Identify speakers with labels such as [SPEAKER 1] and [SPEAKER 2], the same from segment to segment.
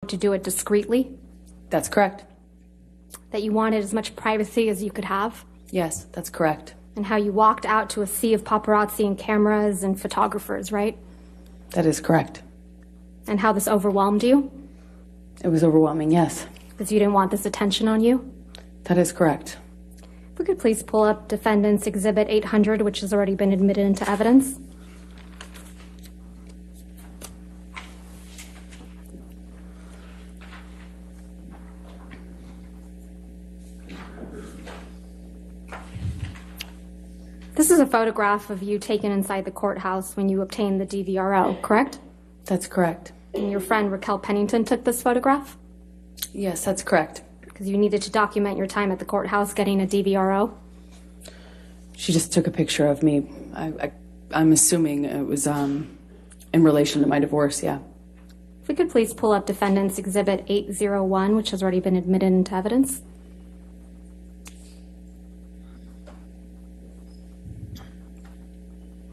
[SPEAKER 1] to do it discreetly?
[SPEAKER 2] That's correct.
[SPEAKER 1] That you wanted as much privacy as you could have?
[SPEAKER 2] Yes, that's correct.
[SPEAKER 1] And how you walked out to a sea of paparazzi and cameras and photographers, right?
[SPEAKER 2] That is correct.
[SPEAKER 1] And how this overwhelmed you?
[SPEAKER 2] It was overwhelming, yes.
[SPEAKER 1] Because you didn't want this attention on you?
[SPEAKER 2] That is correct.
[SPEAKER 1] If we could please pull up Defendant's Exhibit 800, which has already been admitted into evidence. This is a photograph of you taken inside the courthouse when you obtained the DVRO, correct?
[SPEAKER 2] That's correct.
[SPEAKER 1] And your friend Raquel Pennington took this photograph?
[SPEAKER 2] Yes, that's correct.
[SPEAKER 1] Because you needed to document your time at the courthouse getting a DVRO?
[SPEAKER 2] She just took a picture of me. I'm assuming it was in relation to my divorce, yeah.
[SPEAKER 1] If we could please pull up Defendant's Exhibit 801, which has already been admitted into evidence.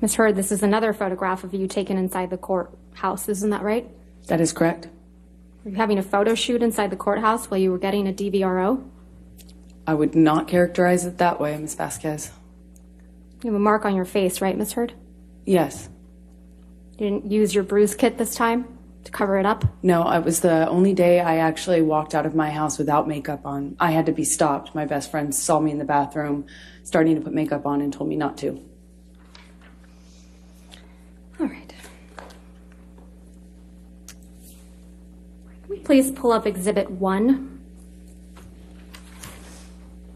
[SPEAKER 1] Ms. Heard, this is another photograph of you taken inside the courthouse, isn't that right?
[SPEAKER 2] That is correct.
[SPEAKER 1] Were you having a photo shoot inside the courthouse while you were getting a DVRO?
[SPEAKER 2] I would not characterize it that way, Ms. Vasquez.
[SPEAKER 1] You have a mark on your face, right, Ms. Heard?
[SPEAKER 2] Yes.
[SPEAKER 1] You didn't use your bruise kit this time to cover it up?
[SPEAKER 2] No, it was the only day I actually walked out of my house without makeup on. I had to be stopped. My best friend saw me in the bathroom starting to put makeup on and told me not to.
[SPEAKER 1] All right. Can we please pull up Exhibit 1?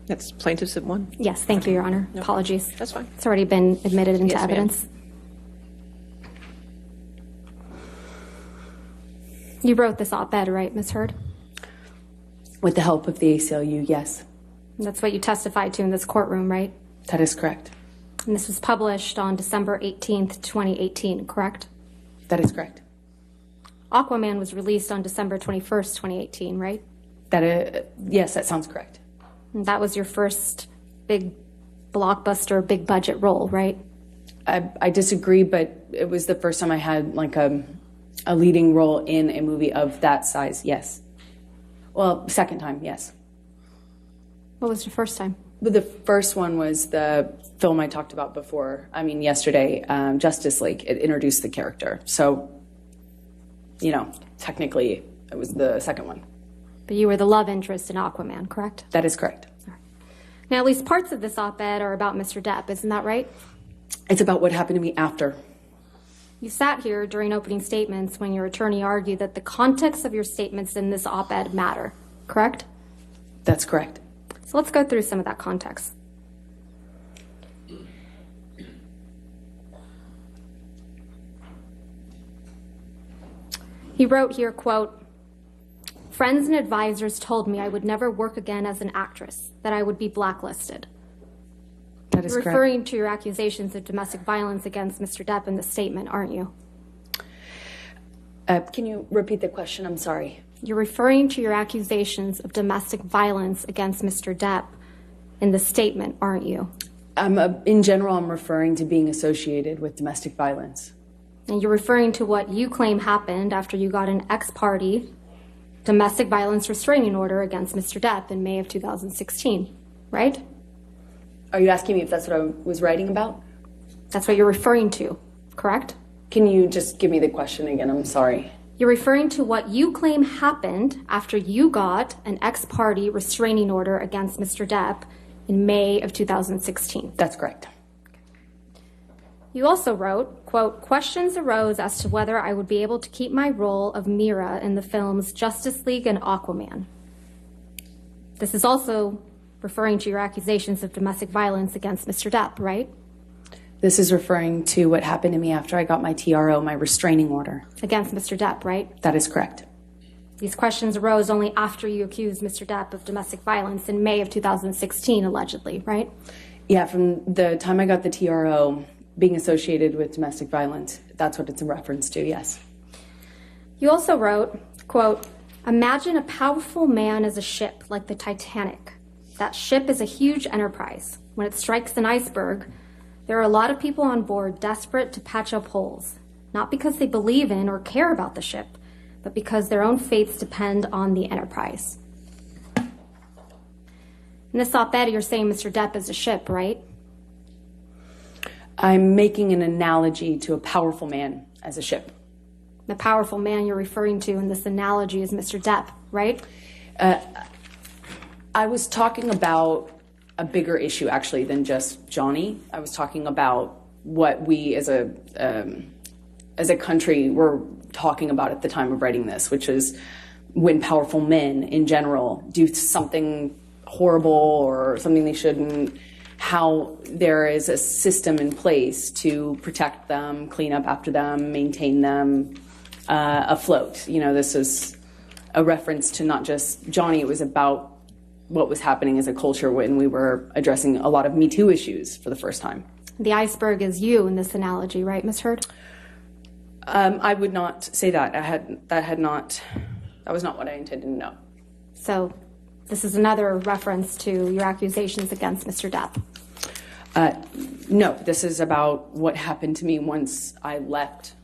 [SPEAKER 3] That's Plaintiff's at 1?
[SPEAKER 1] Yes, thank you, Your Honor.
[SPEAKER 3] No.
[SPEAKER 1] Apologies.
[SPEAKER 3] That's fine.
[SPEAKER 1] It's already been admitted into
[SPEAKER 3] Yes, ma'am.
[SPEAKER 1] evidence. You wrote this op-ed, right, Ms. Heard?
[SPEAKER 2] With the help of the ACLU, yes.
[SPEAKER 1] That's what you testified to in this courtroom, right?
[SPEAKER 2] That is correct.
[SPEAKER 1] And this was published on December 18th, 2018, correct?
[SPEAKER 2] That is correct.
[SPEAKER 1] Aquaman was released on December 21st, 2018, right?
[SPEAKER 2] Yes, that sounds correct.
[SPEAKER 1] And that was your first big blockbuster, big budget role, right?
[SPEAKER 2] I disagree, but it was the first time I had like a leading role in a movie of that size, yes. Well, second time, yes.
[SPEAKER 1] What was your first time?
[SPEAKER 2] But the first one was the film I talked about before. Yesterday, Justice League. It introduced the character. So, technically, it was the second one.
[SPEAKER 1] But you were the love interest in Aquaman, correct?
[SPEAKER 2] That is correct.
[SPEAKER 1] Now, at least parts of this op-ed are about Mr. Depp, isn't that right?
[SPEAKER 2] It's about what happened to me after.
[SPEAKER 1] You sat here during opening statements when your attorney argued that the context of your statements in this op-ed matter, correct?
[SPEAKER 2] That's correct.
[SPEAKER 1] So let's go through some of that context. He wrote here, quote, "Friends and advisors told me I would never work again as an actress, that I would be blacklisted."
[SPEAKER 2] That is
[SPEAKER 1] You're
[SPEAKER 2] correct.
[SPEAKER 1] referring to your accusations of domestic violence against Mr. Depp in the statement, aren't you?
[SPEAKER 2] Can you repeat the question? I'm sorry.
[SPEAKER 1] You're referring to your accusations of domestic violence against Mr. Depp in the statement, aren't you?
[SPEAKER 2] In general, I'm referring to being associated with domestic violence.
[SPEAKER 1] And you're referring to what you claim happened after you got an ex-parte domestic violence restraining order against Mr. Depp in May of 2016, right?
[SPEAKER 2] Are you asking me if that's what I was writing about?
[SPEAKER 1] That's what you're referring to, correct?
[SPEAKER 2] Can you just give me the question again? I'm sorry.
[SPEAKER 1] You're referring to what you claim happened after you got an ex-parte restraining order against Mr. Depp in May of 2016.
[SPEAKER 2] That's correct.
[SPEAKER 1] You also wrote, quote, "Questions arose as to whether I would be able to keep my role of Mira in the films Justice League and Aquaman." This is also referring to your accusations of domestic violence against Mr. Depp, right?
[SPEAKER 2] This is referring to what happened to me after I got my TRO, my restraining order.
[SPEAKER 1] Against Mr. Depp, right?
[SPEAKER 2] That is correct.
[SPEAKER 1] These questions arose only after you accused Mr. Depp of domestic violence in May of 2016, allegedly, right?
[SPEAKER 2] Yeah, from the time I got the TRO, being associated with domestic violence, that's what it's in reference to, yes.
[SPEAKER 1] You also wrote, quote, "Imagine a powerful man as a ship like the Titanic. That ship is a huge enterprise. When it strikes an iceberg, there are a lot of people on board desperate to patch up holes, not because they believe in or care about the ship, but because their own fates depend on the enterprise. In this op-ed, you're saying Mr. Depp is a ship, right?
[SPEAKER 2] I'm making an analogy to a powerful man as a ship.
[SPEAKER 1] The powerful man you're referring to in this analogy is Mr. Depp, right?
[SPEAKER 2] I was talking about a bigger issue, actually, than just Johnny. I was talking about what we as a country were talking about at the time of writing this, which is when powerful men in general do something horrible or something they shouldn't, how there is a system in place to protect them, clean up after them, maintain them afloat. You know, this is a reference to not just Johnny, it was about what was happening as a culture when we were addressing a lot of Me Too issues for the first time.
[SPEAKER 1] The iceberg is you in this analogy, right, Ms. Heard?
[SPEAKER 2] I would not say that. That was not what I intended to know.
[SPEAKER 1] So this is another reference to your accusations against Mr. Depp.
[SPEAKER 2] No, this is about what happened to me once I left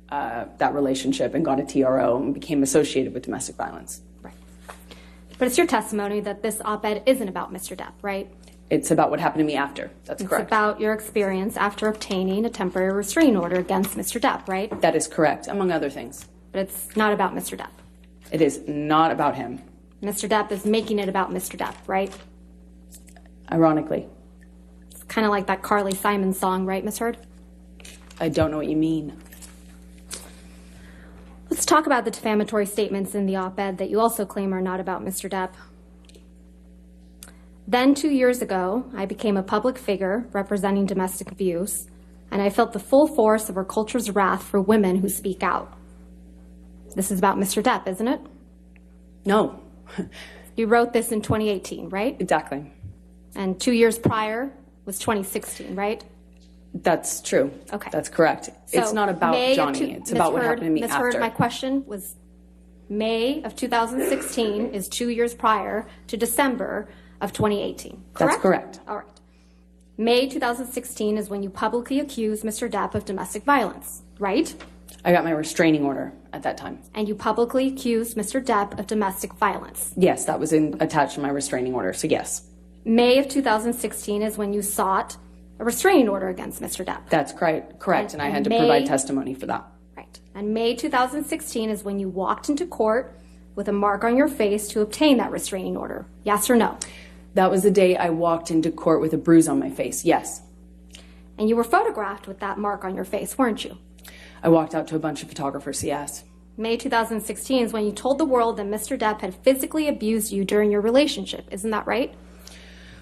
[SPEAKER 2] that relationship and got a TRO and became associated with domestic violence.
[SPEAKER 1] Right. But it's your testimony that this op-ed isn't about Mr. Depp, right?
[SPEAKER 2] It's about what happened to me after. That's correct.
[SPEAKER 1] It's about your experience after obtaining a temporary restraining order against Mr. Depp, right?
[SPEAKER 2] That is correct, among other things.
[SPEAKER 1] But it's not about Mr. Depp.
[SPEAKER 2] It is not about him.
[SPEAKER 1] Mr. Depp is making it about Mr. Depp, right?
[SPEAKER 2] Ironically.
[SPEAKER 1] It's kind of like that Carly Simon song, right, Ms. Heard?
[SPEAKER 2] I don't know what you mean.
[SPEAKER 1] Let's talk about the defamatory statements in the op-ed that you also claim are not about Mr. Depp. Then 2 years ago, I became a public figure representing domestic abuse, and I felt the full force of our culture's wrath for women who speak out. This is about Mr. Depp, isn't it?
[SPEAKER 2] No.
[SPEAKER 1] You wrote this in 2018, right?
[SPEAKER 2] Exactly.
[SPEAKER 1] And 2 years prior was 2016, right?
[SPEAKER 2] That's true.
[SPEAKER 1] Okay.
[SPEAKER 2] That's correct.
[SPEAKER 1] So
[SPEAKER 2] it's not about Johnny. It's about what happened to me
[SPEAKER 1] Ms.
[SPEAKER 2] after.
[SPEAKER 1] Heard, my question was May of 2016 is 2 years prior to December of 2018, correct?
[SPEAKER 2] That's correct.
[SPEAKER 1] All right. May 2016 is when you publicly accused Mr. Depp of domestic violence, right?
[SPEAKER 2] I got my restraining order at that time.
[SPEAKER 1] And you publicly accused Mr. Depp of domestic violence.
[SPEAKER 2] Yes, that was attached to my restraining order, so yes.
[SPEAKER 1] May of 2016 is when you sought a restraining order against Mr. Depp.
[SPEAKER 2] That's correct, and I had to provide testimony for that.
[SPEAKER 1] Right. And May 2016 is when you walked into court with a mark on your face to obtain that restraining order. Yes or no?
[SPEAKER 2] That was the day I walked into court with a bruise on my face, yes.
[SPEAKER 1] And you were photographed with that mark on your face, weren't you?
[SPEAKER 2] I walked out to a bunch of photographers, yes.
[SPEAKER 1] May 2016 is when you told the world that Mr. Depp had physically abused you during your relationship. Isn't that right?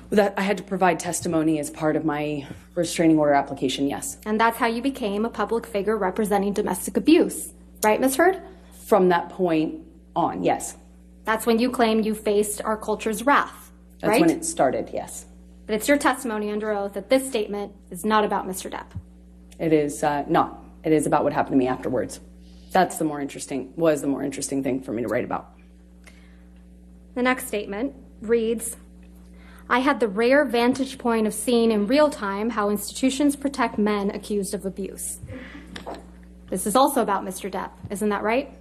[SPEAKER 2] That I had to provide testimony as part of my restraining order application, yes.
[SPEAKER 1] And that's how you became a public figure representing domestic abuse. Right, Ms. Heard?
[SPEAKER 2] From that point on, yes.
[SPEAKER 1] That's when you claimed you faced our culture's wrath, right?
[SPEAKER 2] That's when it started, yes.
[SPEAKER 1] But it's your testimony under oath that this statement is not about Mr. Depp.
[SPEAKER 2] It is not. It is about what happened to me afterwards. Was the more interesting thing for me to write about.
[SPEAKER 1] The next statement reads, I had the rare vantage point of seeing in real time how institutions protect men accused of abuse. This is also about Mr. Depp, isn't that right?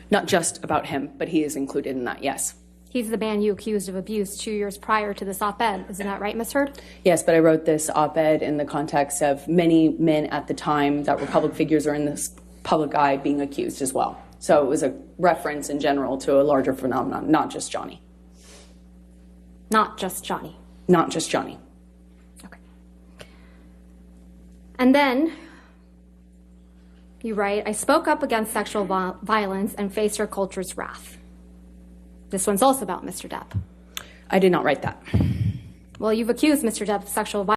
[SPEAKER 2] Not just about him, but he is included in that, yes.
[SPEAKER 1] He's the man you accused of abuse 2 years prior to this op-ed, isn't that right, Ms. Heard?
[SPEAKER 2] Yes, but I wrote this op-ed in the context of many men at the time that were public figures or in this public eye being accused as well. So it was a reference in general to a larger phenomenon, not just Johnny.
[SPEAKER 1] Not just Johnny.
[SPEAKER 2] Not just Johnny.
[SPEAKER 1] Okay. And then you write, I spoke up against sexual violence and faced our culture's wrath. This one's also about Mr. Depp.
[SPEAKER 2] I did not write that.
[SPEAKER 1] Well, you've accused Mr. Depp of sexual violence.